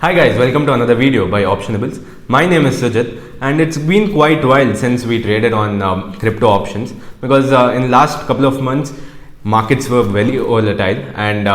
Hi guys, welcome to another video by Optionables. My name is Sujit and it's been quite a while since we traded on crypto options because in last couple of months markets were very volatile and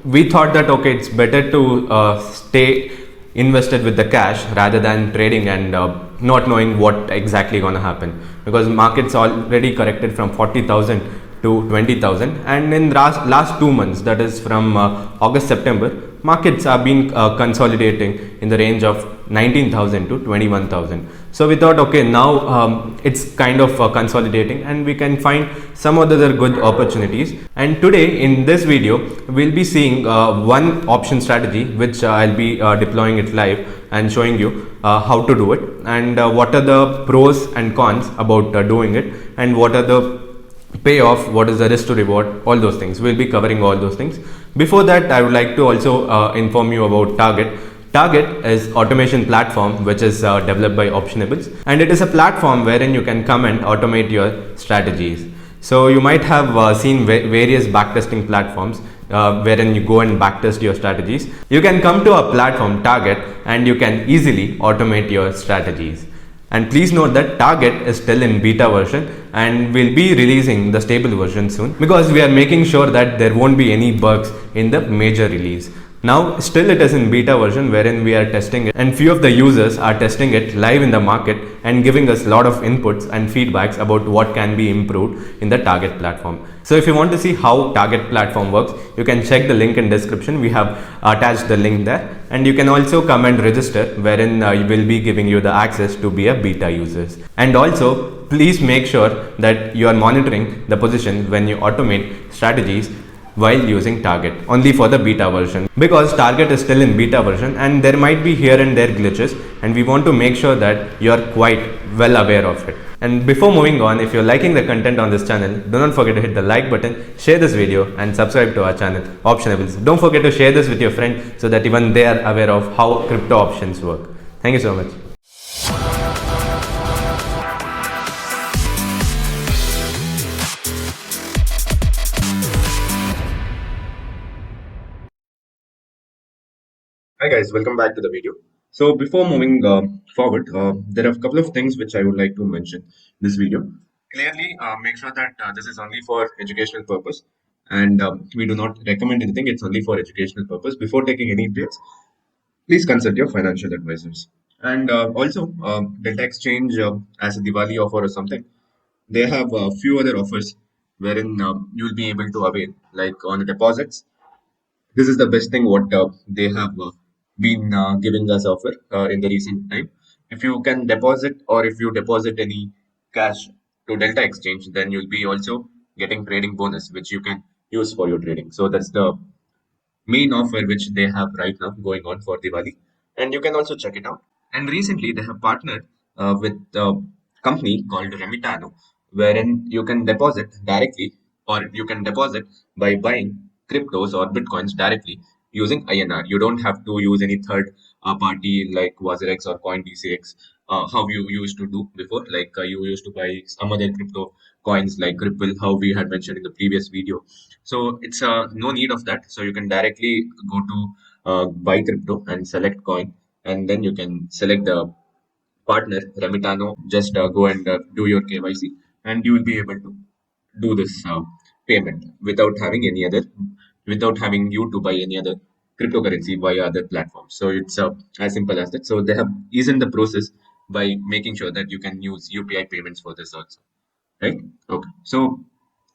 we thought that okay, it's better to stay invested with the cash rather than trading and not knowing what exactly gonna happen because markets already corrected from 40,000 to 20,000 and in last 2 months, that is from August September, markets have been consolidating in the range of 19,000 to 21,000. So we thought okay, now it's kind of consolidating and we can find some other good opportunities. And today in this video we'll be seeing one option strategy which I'll be deploying it live and showing you how to do it and what are the pros and cons about doing it and what are the payoff, what is the risk to reward, all those things. We'll be covering all those things. Before that, I would like to also inform you about Target. Target is automation platform which is developed by Optionables, and it is a platform wherein you can come and automate your strategies. So you might have seen various backtesting platforms wherein you go and backtest your strategies. You can come to a platform Target and you can easily automate your strategies. And please note that Target is still in beta version and we'll be releasing the stable version soon because we are making sure that there won't be any bugs in the major release. Now still it is in beta version wherein we are testing it and few of the users are testing it live in the market and giving us a lot of inputs and feedbacks about what can be improved in the Target platform. So if you want to see how Target platform works, you can check the link in description. We have attached the link there and you can also come and register wherein we will be giving you the access to be a beta users. And also please make sure that you are monitoring the position when you automate strategies while using Target only for the beta version because Target is still in beta version and there might be here and there glitches and we want to make sure that you are quite well aware of it. And before moving on, if you're liking the content on this channel, do not forget to hit the like button, share this video and subscribe to our channel Optionables. Don't forget to share this with your friend so that even they are aware of how crypto options work. Thank you so much. Hi guys, welcome back to the video. So before moving forward, there are a couple of things which I would like to mention in this video. Clearly, make sure that this is only for educational purpose and we do not recommend anything. It's only for educational purpose. Before taking any trades, please consult your financial advisors. And also, Delta Exchange as a Diwali offer or something, they have a few other offers wherein you'll be able to avail, like on the deposits. This is the best thing what they have been giving us offer in the recent time. If you can deposit or if you deposit any cash to Delta Exchange, then you'll be also getting trading bonus, which you can use for your trading. So that's the main offer which they have right now going on for Diwali, and you can also check it out. And recently they have partnered with a company called Remitano, wherein you can deposit directly or you can deposit by buying cryptos or bitcoins directly using INR. You don't have to use any third party like WazirX or CoinDCX, how you used to do before. Like you used to buy some other crypto coins like Ripple, how we had mentioned in the previous video. So it's no need of that. So you can directly go to buy crypto and select coin, and then you can select the partner Remitano. Just go and do your KYC, and you will be able to do this payment without having you to buy any other cryptocurrency via other platforms. So it's as simple as that. So they have eased the process by making sure that you can use UPI payments for this also, right? Okay. So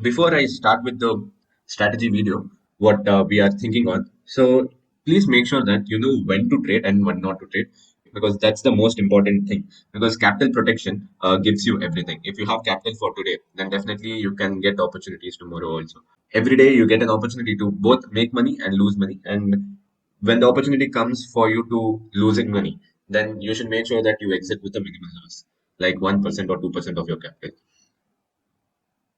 before I start with the strategy video, what we are thinking on, so please make sure that you know when to trade and when not to trade because that's the most important thing. Because capital protection gives you everything. If you have capital for today, then definitely you can get opportunities tomorrow also. Every day you get an opportunity to both make money and lose money. And when the opportunity comes for you to losing money, then you should make sure that you exit with a minimal loss, like 1% or 2% of your capital.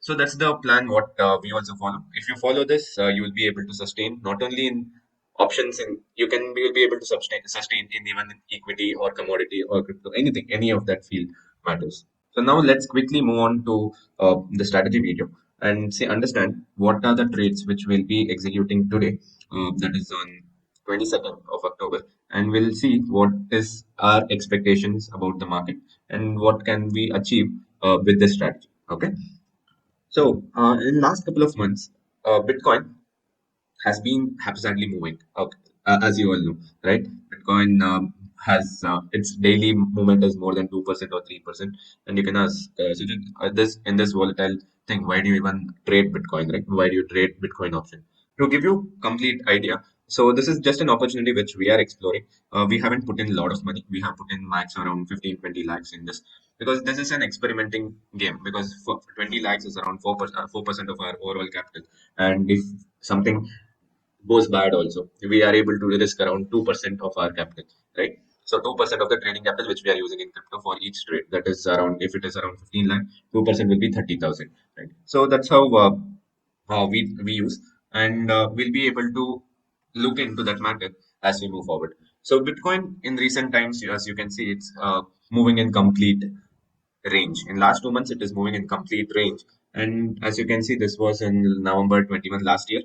So that's the plan what we also follow. If you follow this, you will be able to sustain not only in options, in you can be will be able to sustain in even equity or commodity or crypto, anything, any of that field matters. So now let's quickly move on to the strategy video and see understand what are the trades which we'll be executing today. That is on 22nd of October, and we'll see what is our expectations about the market and what can we achieve with this strategy. Okay. So, in last couple of months, Bitcoin has been haphazardly moving. Okay, as you all know, right? Bitcoin has its daily movement is more than 2% or 3%, and you can ask, Sujit, this in this volatile thing, why do you even trade Bitcoin, right? Why do you trade Bitcoin option? To give you complete idea, so this is just an opportunity which we are exploring. We haven't put in a lot of money. We have put in max around 15-20 lakhs in this because this is an experimenting game. Because for 20 lakhs is around 4% of our overall capital, and if something goes bad also, we are able to risk around 2% of our capital, right? So 2% of the trading capital which we are using in crypto for each trade, that is around, if it is around 15 lakh, 2% will be 30,000, right? So that's how we use, and we'll be able to look into that market as we move forward. So Bitcoin in recent times, as you can see, it's moving in complete range. In last 2 months, it is moving in complete range. And as you can see, this was in November 21 last year.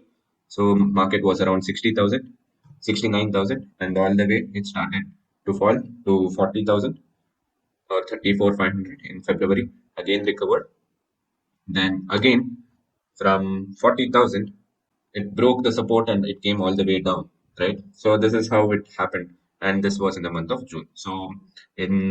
So market was around 60,000, 69,000, and all the way it started to fall to 40,000 or 34,500 in February. Again recovered. Then again from 40,000, it broke the support and it came all the way down, right? So this is how it happened. And this was in the month of June. So in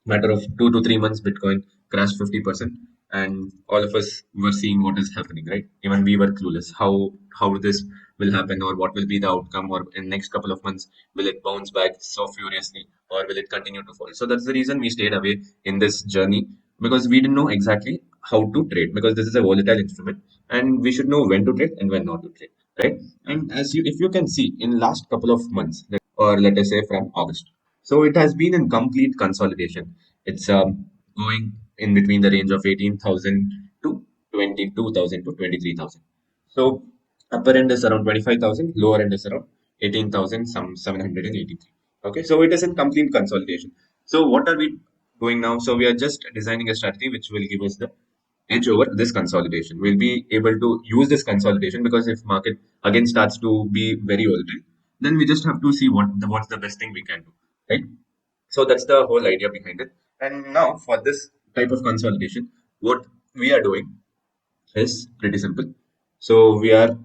matter of 2 to 3 months, Bitcoin crashed 50%, and all of us were seeing what is happening, right? Even we were clueless how this will happen, or what will be the outcome, or in next couple of months will it bounce back so furiously, or will it continue to fall? So that's the reason we stayed away in this journey, because we didn't know exactly how to trade, because this is a volatile instrument and we should know when to trade and when not to trade, right? And as you, if you can see in last couple of months, or let us say from August, so it has been in complete consolidation. It's going in between the range of 18,000 to 22,000 to 23,000. So upper end is around 25,000, lower end is around 18,000, some 783. Okay, so it is in complete consolidation. So what are we doing now? So we are just designing a strategy which will give us the edge over this consolidation. We'll be able to use this consolidation, because if market again starts to be very volatile, then we just have to see what's the best thing we can do, right? So that's the whole idea behind it. And now for this type of consolidation, what we are doing is pretty simple. So we are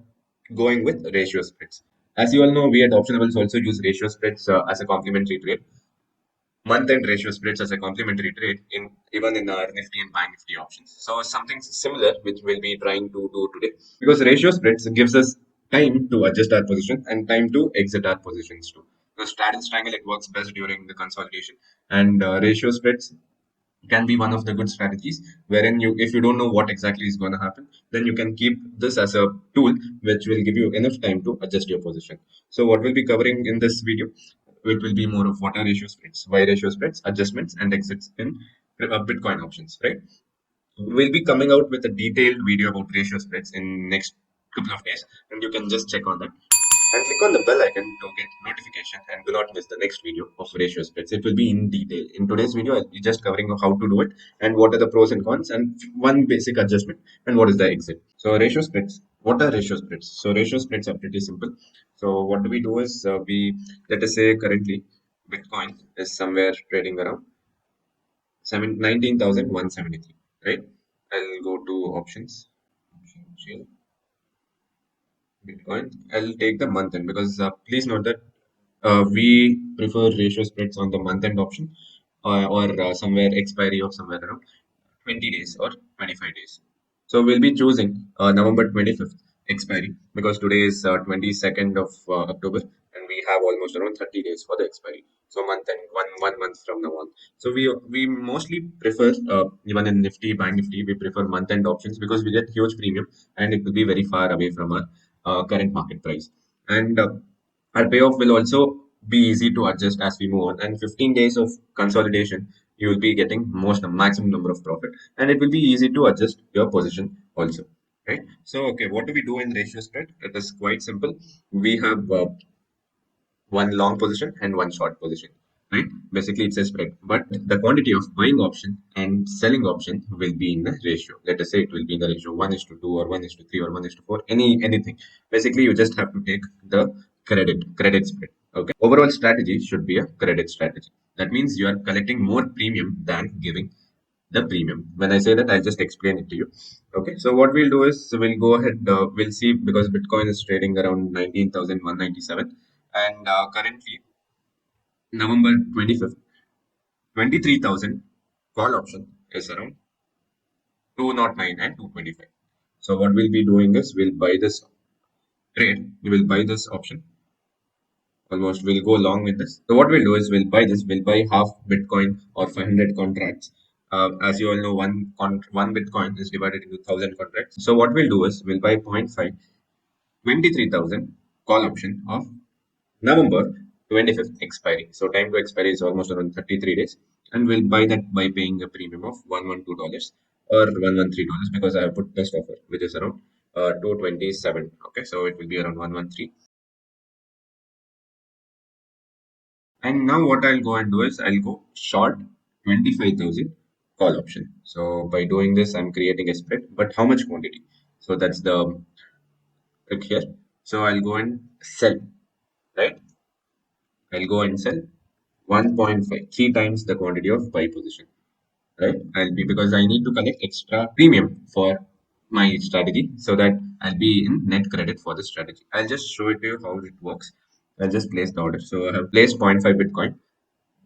going with ratio spreads. As you all know, we at Optionables also use ratio spreads as a complementary trade, month-end ratio splits as a complementary trade in even in our Nifty and Bank Nifty options. So something similar which we'll be trying to do today, because ratio splits gives us time to adjust our position and time to exit our positions too. The straddle triangle, it works best during the consolidation, and ratio splits can be one of the good strategies, wherein you, if you don't know what exactly is going to happen, then you can keep this as a tool which will give you enough time to adjust your position. So what we'll be covering in this video, it will be more of what are ratio splits, why ratio splits, adjustments and exits in Bitcoin options, right? We'll be coming out with a detailed video about ratio splits in next couple of days, and you can just check on that and click on the bell icon to get notification and do not miss the next video of ratio splits. It will be in detail. In today's video, I'll be just covering how to do it and what are the pros and cons and one basic adjustment and what is the exit. So ratio splits. What are ratio splits? So ratio splits are pretty simple. So what do we do is we, let us say currently Bitcoin is somewhere trading around 19,173, right? I'll go to options. Bitcoin. I'll take the month end, because please note that we prefer ratio spreads on the month end option, or somewhere expiry of somewhere around 20 days or 25 days. So we'll be choosing November 25th expiry, because today is 22nd of October, and we have almost around 30 days for the expiry. So month end, one month from now on. So we mostly prefer, even in Nifty, Bank Nifty, we prefer month end options, because we get huge premium and it will be very far away from our current market price. And our payoff will also be easy to adjust as we move on. And 15 days of consolidation, you will be getting maximum number of profit, and it will be easy to adjust your position also. Right. So, okay, what do we do in ratio spread? It is quite simple. We have one long position and one short position, right? Basically, it's a spread, but the quantity of buying option and selling option will be in the ratio. Let us say it will be in the ratio 1:2 or 1:3 or 1:4, anything. Basically, you just have to take the credit spread. Okay. Overall strategy should be a credit strategy. That means you are collecting more premium than giving the premium. When I say that, I'll just explain it to you. Okay. So what we'll do is we'll go ahead. We'll see because Bitcoin is trading around 19,197, and currently November 25th, 23,000 call option is around 209 and 225. So what we'll be doing is we'll buy this trade. We will buy this option almost. We'll go along with this. So what we'll do is we'll buy half Bitcoin or 500 contracts. As you all know, one Bitcoin is divided into 1,000 contracts. So what we'll do is we'll buy point 0.5, 23,000 call option of November 25th expiry. So time to expiry is almost around 33 days. And we'll buy that by paying a premium of $112 or $113 because I have put best offer, which is around 227. Okay, so it will be around 113. And now what I'll go and do is I'll go short 25,000 call option. So by doing this, I'm creating a spread, but how much quantity? So that's the trick here. So I'll go and sell, right? I'll go and sell 1.5, three times the quantity of buy position, right? I'll be because I need to collect extra premium for my strategy so that I'll be in net credit for the strategy. I'll just show it to you how it works. I'll just place the order. So I have placed zero point 0.5 Bitcoin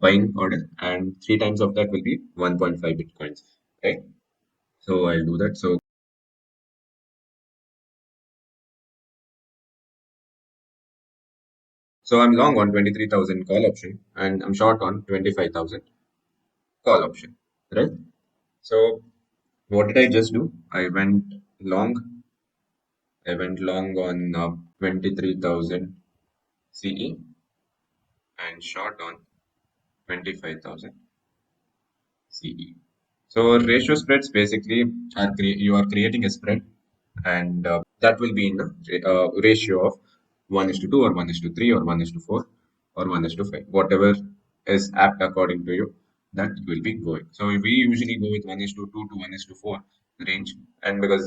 buying order, and three times of that will be 1.5 Bitcoins, right? So I'll do that. So I'm long on 23,000 call option and I'm short on 25,000 call option, right? So what did I just do? I went long on 23,000 CE and short on 25,000 CE. So ratio spreads basically you are creating a spread, and that will be in a ratio of 1 is to 2 or 1 is to 3 or 1 is to 4 or 1 is to 5. Whatever is apt according to you, that will be going. So we usually go with 1 is to 2 to 1 is to 4 range, and because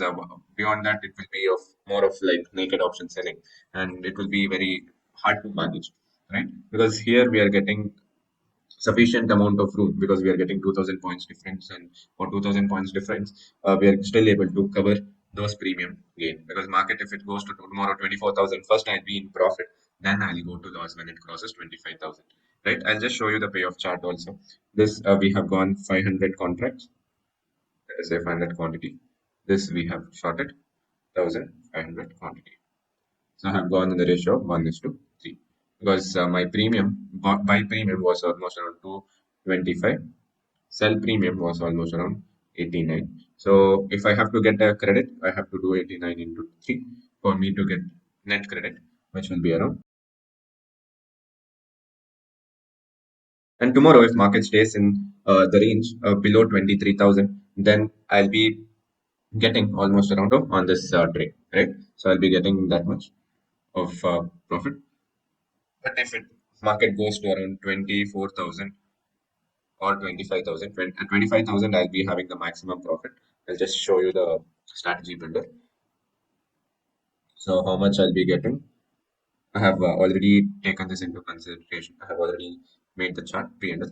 beyond that it will be of more of like naked option selling, and it will be very hard to manage, right? Because here we are getting sufficient amount of room because we are getting 2000 points difference, and for 2000 points difference we are still able to cover those premium gain because market if it goes to tomorrow 24,000 first I'll be in profit, then I'll go to loss when it crosses 25,000, right? I'll just show you the payoff chart also. This we have gone 500 contracts, let us say 500 quantity. This we have shorted 1500 quantity. So I have gone in the ratio of 1 is to 3 because my buy premium was almost around 225. Sell premium was almost around 89. So if I have to get a credit, I have to do 89 into 3 for me to get net credit, which will be around. And tomorrow, if market stays in the range below 23,000, then I'll be getting almost around on this trade, right? So I'll be getting that much of profit. But if it market goes to around 24,000 or 25,000, at 25,000, I'll be having the maximum profit. I'll just show you the strategy builder. So how much I'll be getting? I have already taken this into consideration. I have already made the chart pre-handle.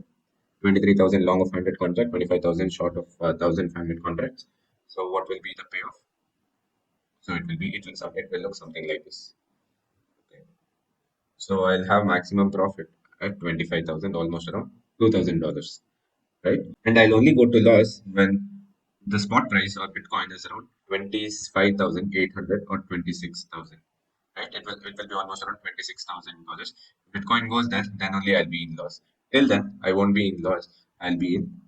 23,000 long of 100 contract, 25,000 short of 1,500 contracts. So what will be the payoff? So it will look something like this. Okay. So I'll have maximum profit at 25,000, almost around $2,000, right? And I'll only go to loss when the spot price or Bitcoin is around 25,800 or 26,000. Right? It will be almost around $26,000. Bitcoin goes there, then only I'll be in loss. Till then, I won't be in loss. I'll be in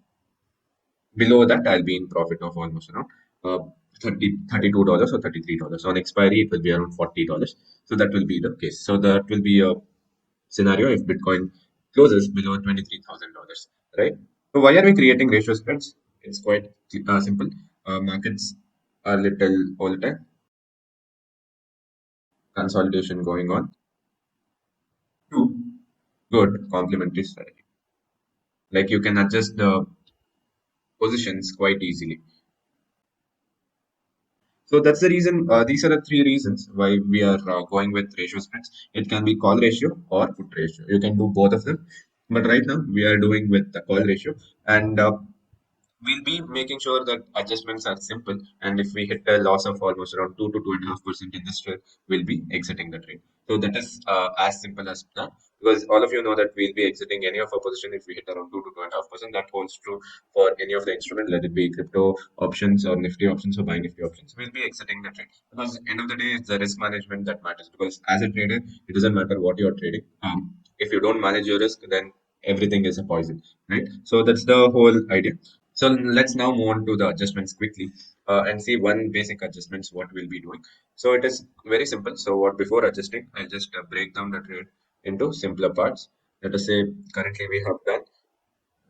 below that. I'll be in profit of almost around uh, 32 dollars or $33. On expiry, it will be around $40. So that will be the case. So that will be a scenario if Bitcoin closes below $23,000, right? So why are we creating ratio spreads? It's quite simple. Markets are little volatile, consolidation going on. Two, good complementary strategy. Like you can adjust the positions quite easily. So that's the reason. These are the three reasons why we are going with ratio spreads. It can be call ratio or put ratio. You can do both of them, but right now we are doing with the call ratio, and we'll be making sure that adjustments are simple. And if we hit a loss of almost around 2 to 2.5% in this trade, we'll be exiting the trade. So that is as simple as that. Because all of you know that we'll be exiting any of our position if we hit around 2 to 2.5%. That holds true for any of the instrument, let it be crypto options or Nifty options or buy Nifty options. We'll be exiting the trade because end of the day, it's the risk management that matters. Because as a trader, it doesn't matter what you're trading. If you don't manage your risk, then everything is a poison, right? So that's the whole idea. So let's now move on to the adjustments quickly and see one basic adjustments what we'll be doing. So it is very simple. So what before adjusting, I'll just break down the trade into simpler parts. Let us say currently we have done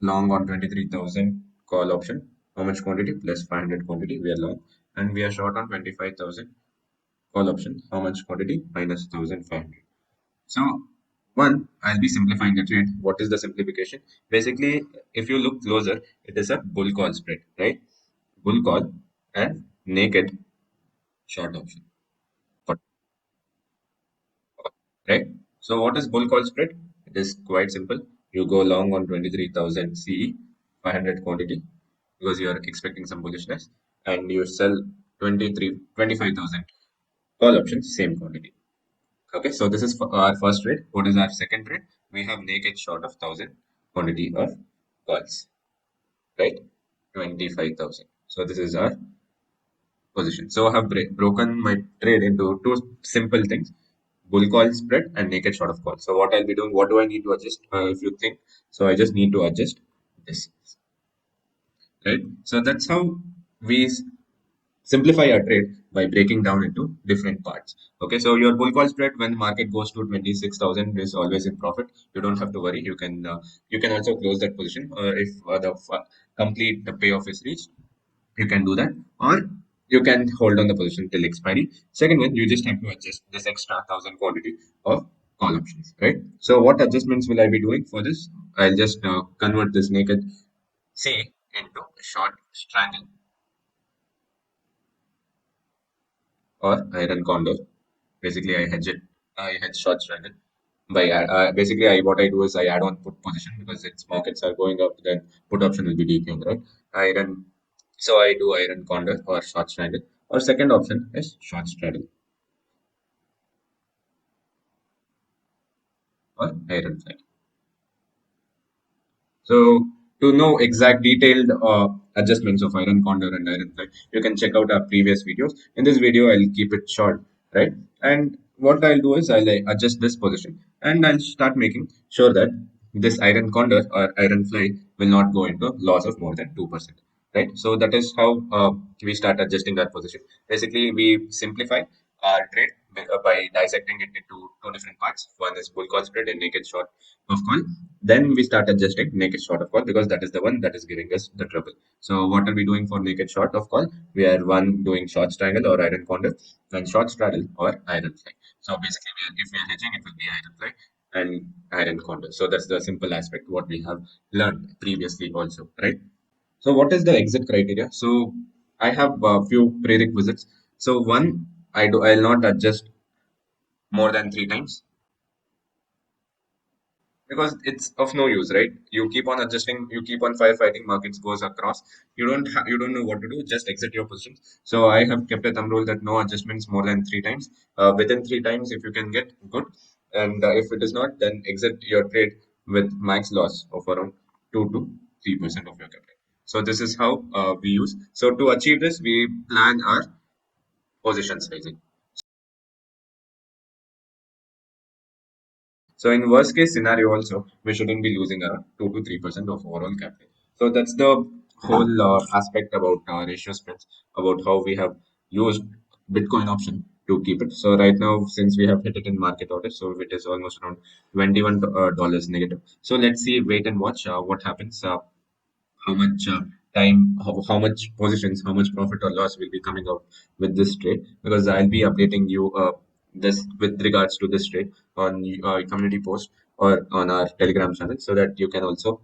long on 23,000 call option. How much quantity? Plus 500 quantity we are long, and we are short on 25,000 call option. How much quantity? Minus 1,500. So one, I'll be simplifying the trade. What is the simplification? Basically, if you look closer, it is a bull call spread, right? Bull call and naked short option, but- right? So what is bull call spread? It is quite simple. You go long on 23,000 CE, 500 quantity, because you are expecting some bullishness, and you sell 25,000 call options, same quantity. Okay, so this is for our first trade. What is our second trade? We have naked short of 1,000 quantity of calls, right? 25,000. So this is our position. So I have broken my trade into two simple things: bull call spread and naked short of call. So what I'll be doing, what do I need to adjust? If you think, so I just need to adjust this, right? So that's how we simplify our trade by breaking down into different parts. Okay, so your bull call spread when the market goes to 26,000 is always in profit. You don't have to worry. You can also close that position if the complete the payoff is reached. You can do that, or you can hold on the position till expiry. Second one, you just have to adjust this extra 1,000 quantity of call options, right? So what adjustments will I be doing for this? I'll just convert this naked C into short strangle or iron condor. Basically, I hedge it. I hedge short strangle. Basically, what I do is I add on put position because its markets are going up. Then put option will be decaying, right? Iron. So I do iron condor or short strangle. Or second option is short straddle or iron fly. So to know exact detailed adjustments of iron condor and iron fly, you can check out our previous videos. In this video, I'll keep it short, right? And what I'll do is I'll adjust this position and I'll start making sure that this iron condor or iron fly will not go into loss of more than 2%. Right. So that is how we start adjusting our position. Basically, we simplify our trade by dissecting it into two different parts. One is bull call spread and naked short of call. Then we start adjusting naked short of call because that is the one that is giving us the trouble. So what are we doing for naked short of call? We are one doing short triangle or iron condor and short straddle or iron fly. So basically, if we are hedging, it will be iron fly and iron condor. So that's the simple aspect what we have learned previously also, right? So what is the exit criteria? So I have a few prerequisites. So one, I'll not adjust more than three times because it's of no use, right? You keep on adjusting, you keep on firefighting, markets goes across. You don't know what to do. Just exit your positions. So I have kept a thumb rule that no adjustments more than three times. Within three times, if you can get good, and if it is not, then exit your trade with max loss of around 2 to 3% of your capital. So this is how we use. So to achieve this, we plan our position sizing. So in worst case scenario also, we shouldn't be losing around 2 to 3% of overall capital. So that's the whole aspect about ratio spreads, about how we have used Bitcoin option to keep it. So right now, since we have hit it in market order, so it is almost around $21 negative. So let's see, wait and watch what happens. How much time, how much positions, how much profit or loss will be coming out with this trade because I'll be updating you this with regards to this trade on community post or on our Telegram channel so that you can also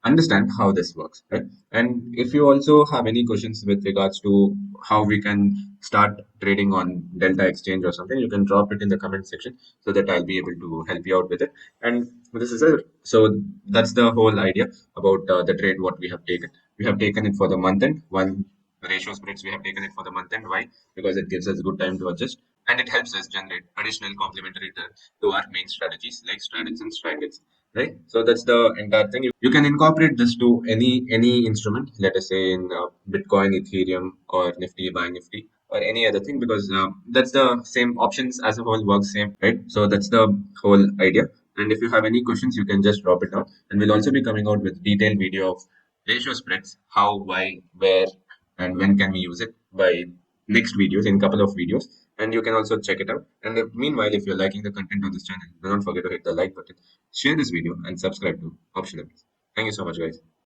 understand how this works, right? And if you also have any questions with regards to how we can start trading on Delta Exchange or something, you can drop it in the comment section so that I'll be able to help you out with it. And this is it. So that's the whole idea about the trade what we have taken. We have taken it for the month end. One ratio spreads we have taken it for the month end. Why? Because it gives us good time to adjust and it helps us generate additional complementary return to our main strategies like strategies and strikes, right? So that's the entire thing. You can incorporate this to any instrument, let us say in Bitcoin, Ethereum, or Nifty, Buy Nifty, or any other thing, because that's the same options as a whole works same, right? So that's the whole idea. And if you have any questions, you can just drop it down, and we'll also be coming out with detailed video of ratio spreads, how, why, where, and when can we use it by next videos, in couple of videos, and you can also check it out. And meanwhile, if you're liking the content on this channel, do not forget to hit the like button, share this video, and subscribe to Optionables. Thank you so much, guys.